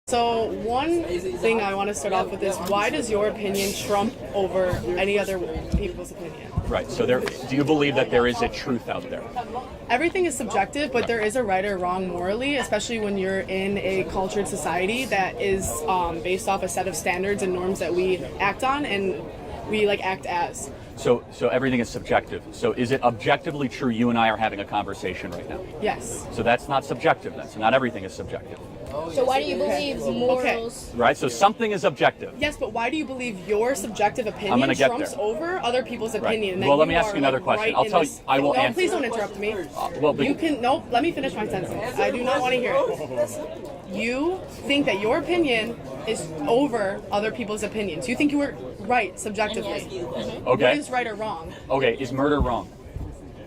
So one thing I want to start off with is, why does your opinion trump over any other people's opinion? Right. So do you believe that there is a truth out there? Everything is subjective, but there is a right or wrong morally, especially when you're in a cultured society that is based off a set of standards and norms that we act on and we act as. So everything is subjective. So is it objectively true you and I are having a conversation right now? Yes. So that's not subjective then. So not everything is subjective. So why do you believe morals? Right? So something is objective. Yes, but why do you believe your subjective opinion trumps over other people's opinion? Well, let me ask you another question. I'll tell you. I will answer. Please don't interrupt me. You can. No, let me finish my sentence. I do not want to hear it. You think that your opinion is over other people's opinions. You think you were right subjectively. Okay. What is right or wrong? Okay. Is murder wrong?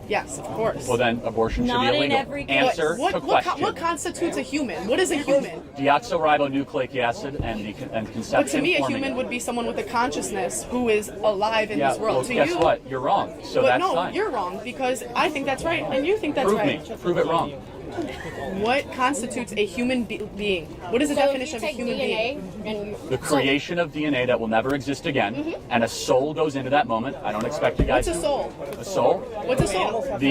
Yes, of course. Well, then abortion should be illegal. Not in every case. Answer to question. What constitutes a human? What is a human? Deoxyribonucleic acid and conception. But to me, a forming human it. would be someone with a consciousness who is alive in this world. Well, To guess you, what? You're wrong. So but that's no, fine. you're wrong because I think that's right and you think that's Prove right. me. Prove it wrong. What constitutes a human being? What is the definition of a human being? The creation of DNA that will never exist again, and a soul goes into that moment. I don't expect you guys. What's a soul? A soul? What's a soul? What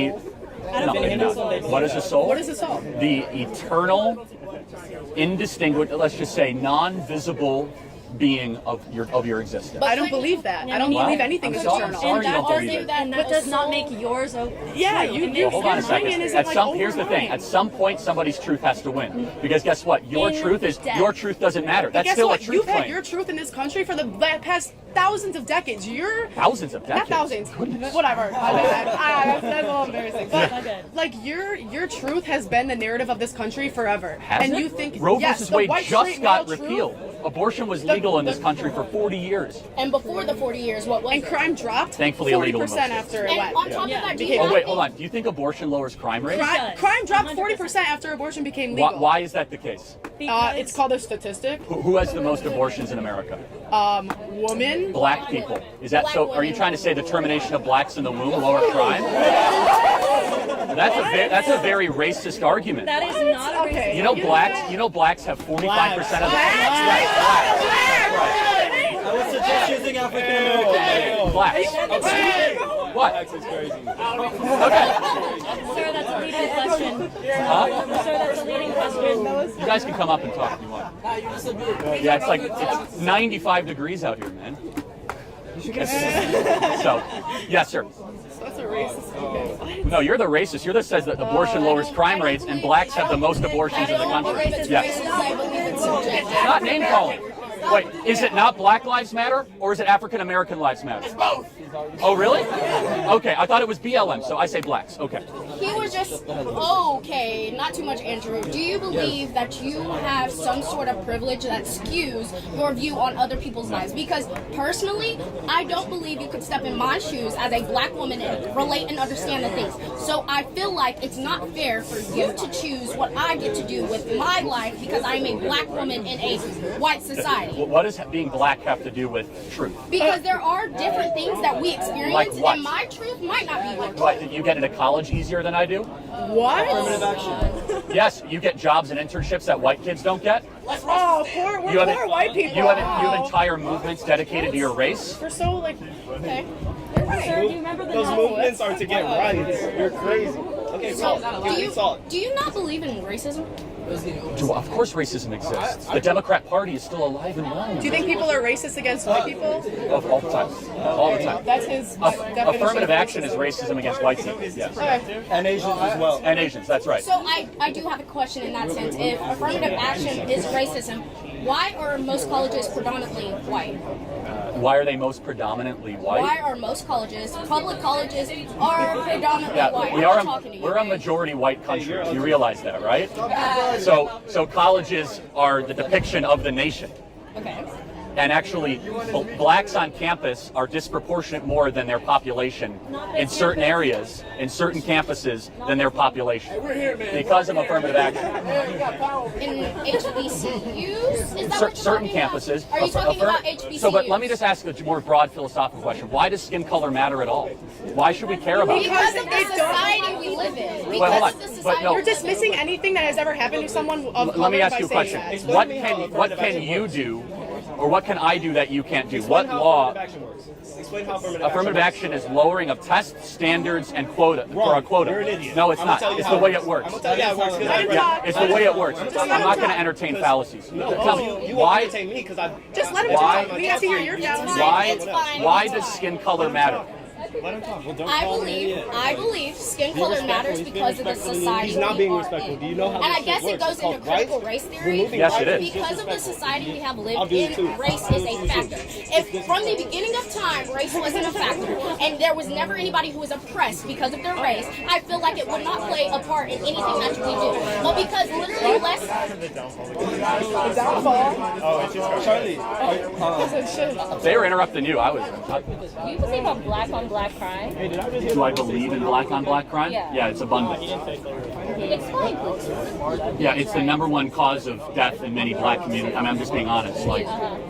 is a soul? What is a soul? The eternal, indistinguishable, let's just say, non-visible being of your existence. I don't believe that. I don't believe anything is eternal. I'm sorry you don't believe it. That does not make yours. Yeah, you. Hold on a second. Here's the thing. At some point, somebody's truth has to win. Because guess what? Your truth doesn't matter. That's still a truth You've claim. had your truth in this country for the past thousands of decades. Thousands of decades. Not thousands. Goodness. Whatever. That's a little embarrassing. But your truth has been the narrative of this country forever. Has and it? you think Roe yes, versus the Wade white just straight got male truth- repealed. Abortion was legal in this country for 40 years. And before the 40 years, what was And it? crime dropped Thankfully 40% illegal in most after it And went. on top of that, do you Oh not wait, think- hold on. Do you think abortion lowers crime rates? Crime dropped 40% after abortion became legal. Why is that the case? It's called a statistic. Who has the most abortions in America? Woman. Black people. Is that Black so? Are you women. trying to say the termination of blacks in the womb lower crime? That's a very racist argument. That is not a Okay. You know blacks have 45% of the blacks. I would suggest using African American. Blacks. What? Crazy. Okay. Sir, that's a leading question. Huh? Sir, that's a leading question. You guys can come up and talk if you want. Yeah, it's 95 degrees out here, man. So, yes, sir. That's a racist. Okay. No, you're the racist. You're the says that abortion lowers crime rates and blacks have the most abortions in the country. Yes. I believe it's subjective. Not name calling. Wait, is it not Black Lives Matter or is it African American Lives Matter? It's both. Oh, really? Okay, I thought it was BLM, so I say blacks. Okay. He was just okay, not too much, Andrew. Do you believe that you have some sort of privilege that skews your view on other people's lives? Because personally, I don't believe you could step in my shoes as a black woman and relate and understand the things. So I feel like it's not fair for you to choose what I get to do with my life because I'm a black woman in a white society. What does being black have to do with truth? Because there are different things that we experience, Like what? and my truth might not be your truth. What, you get into college easier than I do? What? Affirmative action. Yes, you get jobs and internships that white kids don't get. Oh, we're poor white people. You have entire movements dedicated to your race. We're so Okay. Sir, do you remember the Those novel? movements are to get rights. You're crazy. Okay, So, so do you not believe in racism? Of course racism exists. The Democrat Party is still alive and well. Do you think people are racist against white people? All the time. All the time. That's his definition. Affirmative of action is racism against white people. Yes. Okay. and Asians as well. And Asians, that's right. So I do have a question in that sense. If affirmative action is racism, why are most colleges predominantly white? Why are they most predominantly white? Why are most colleges, public colleges, are predominantly Yeah, white? we're I'm talking to you. a majority white country. You realize that, right? So colleges are the depiction of the nation. Okay. And actually, blacks on campus are disproportionate more than their population in certain areas, in certain campuses, than their population because of affirmative action. In HBCUs? Is that what you're Certain talking campuses. About? Are you talking about HBCUs? So, but let me just ask a more broad philosophical question. Why does skin color matter at all? Why should we care about it? Because of the society we live in. Wait, hold Because on. of the But society no. You're dismissing anything that has ever happened to someone of color Let me ask by you a saying question. that. What can you do, or what can I do that you can't do? Explain What how law? affirmative action works. Explain how Affirmative action is lowering of tests, standards, and quota for a You're an quota. idiot. No, it's I'm not. gonna tell you It's how the way it it works. I'm gonna tell you how it works because I Yeah, it's the way it works. I'm not going to entertain fallacies. No, Tell you me, won't why? entertain me because I. Just let him Why? talk. We have to hear your fallacy. It's fine. Why does skin color matter? Let him talk. Well, don't I call him an idiot. believe skin Be color respectful. matters He's being because of the respectful. society He's not we being are respectful. in. Do you know how And I this guess shit it works? goes It's called into critical rights. race theory. Removing Yes, it rights is. Because of the disrespectful. society we have I'll lived do it in, too. race is a factor. If from the beginning of time race wasn't a factor, and there was never anybody who was oppressed because of their race, I feel like it would not play a part in anything that we do. But because literally less. The downfall. Oh, it's just Charlie. They were interrupting you. I was. Do you believe on black crime? Hey, did I just Do I believe in black on black crime? Yeah. It's abundant. Explain, please. Yeah, it's the number one cause of death in many black communities. I mean, I'm just being honest. Like,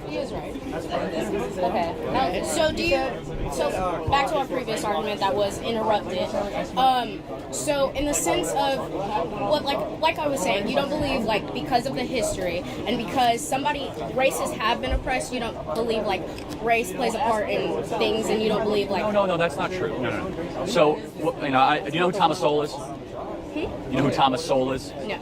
He is right. Okay. So back to our previous argument that was interrupted. So in the sense of what, like I was saying, you don't believe like because of the history and because races have been oppressed, you don't believe like race plays a part in things, and you don't believe like. no, that's not true. No. So, do you know who Thomas Sowell is? You know who Thomas Sowell is? No.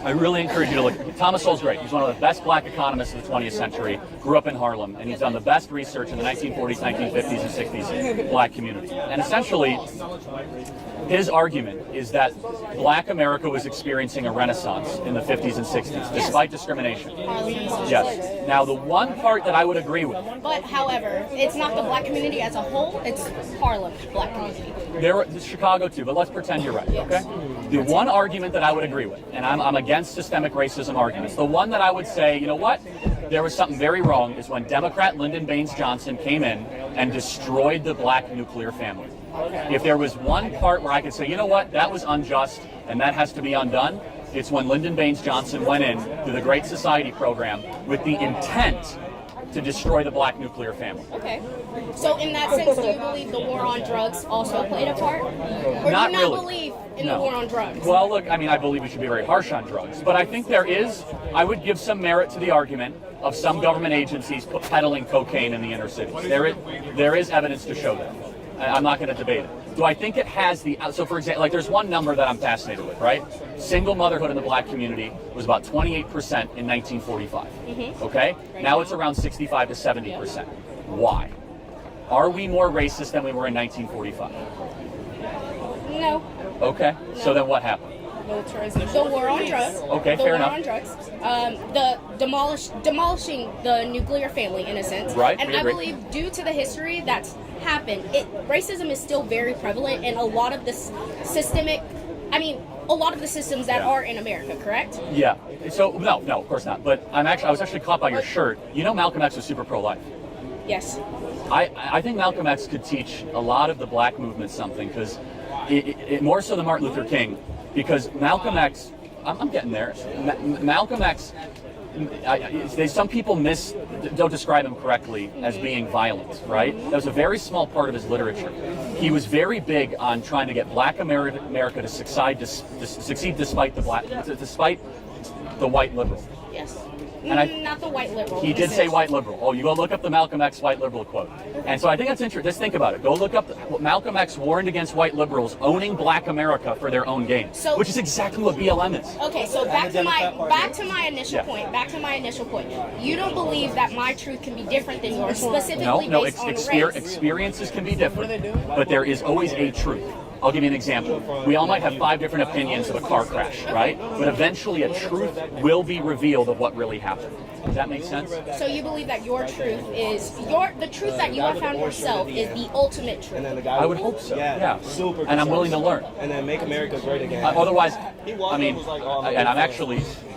I really encourage you to look. Thomas Sowell's great. He's one of the best black economists of the 20th century. Grew up in Harlem, and he's done the best research in the 1940s, 1950s, and 60s black community. And essentially, his argument is that black America was experiencing a renaissance in the 50s and 60s, despite discrimination. Yes. Now, the one part that I would agree with, But however, it's not the black community as a whole; it's Harlem black community. there's Chicago too, but let's pretend you're right, okay? The one argument that I would agree with, and I'm against systemic racism arguments, the one that I would say, you know what, there was something very wrong, is when Democrat Lyndon Baines Johnson came in and destroyed the black nuclear family. If there was one part where I could say, you know what, that was unjust and that has to be undone, it's when Lyndon Baines Johnson went in through the Great Society program with the intent to destroy the black nuclear family. Okay. So in that sense, do you believe the war on drugs also played a part? Or Not do you not really. believe in No. the war on drugs? Well, look, I mean, I believe we should be very harsh on drugs, but I think I would give some merit to the argument of some government agencies peddling cocaine in the inner cities. There is evidence to show that. I'm not going to debate it. Do I think it has so for example, like there's one number that I'm fascinated with, right? Single motherhood in the black community was about 28% in 1945. Okay? Now it's around 65 to 70%. Why? Are we more racist than we were in 1945? No. Okay. So then what happened? Militarization. The war on drugs. Okay, the fair war enough. on drugs. The demolishing the nuclear family in a sense. Right, And we I agree. believe due to the history that's happened, racism is still very prevalent in a lot of this a lot of the systems that are in America, correct? Yeah. So no, of course not. But I was actually caught by your shirt. You know, Malcolm X was super pro-life. Yes. I think Malcolm X could teach a lot of the black movement something, because more so than Martin Luther King, because Malcolm X, I'm getting there. Malcolm X, some people don't describe him correctly as being violent, right? That was a very small part of his literature. He was very big on trying to get black America to succeed despite the white liberal. Yes. And not the white liberal. He did say white liberal. Oh, you go look up the Malcolm X white liberal quote. And so I think that's interesting. Just think about it. Go look up Malcolm X warned against white liberals owning black America for their own gain, which is exactly what BLM is. Okay, so back to my initial point. Back to my initial point. You don't believe that my truth can be different than yours, specifically No, based on race. experiences can be different, but there is always a truth. I'll give you an example. We all might have 5 different opinions of a car crash, right? But eventually a truth will be revealed of what really happened. Does that make sense? So you believe that your truth is the truth that you have found yourself is the ultimate truth. And then the guy I would hope so. Yeah. Super. And I'm willing to learn. And then make America great again. Otherwise, He was I mean, like, oh, and I'm actually,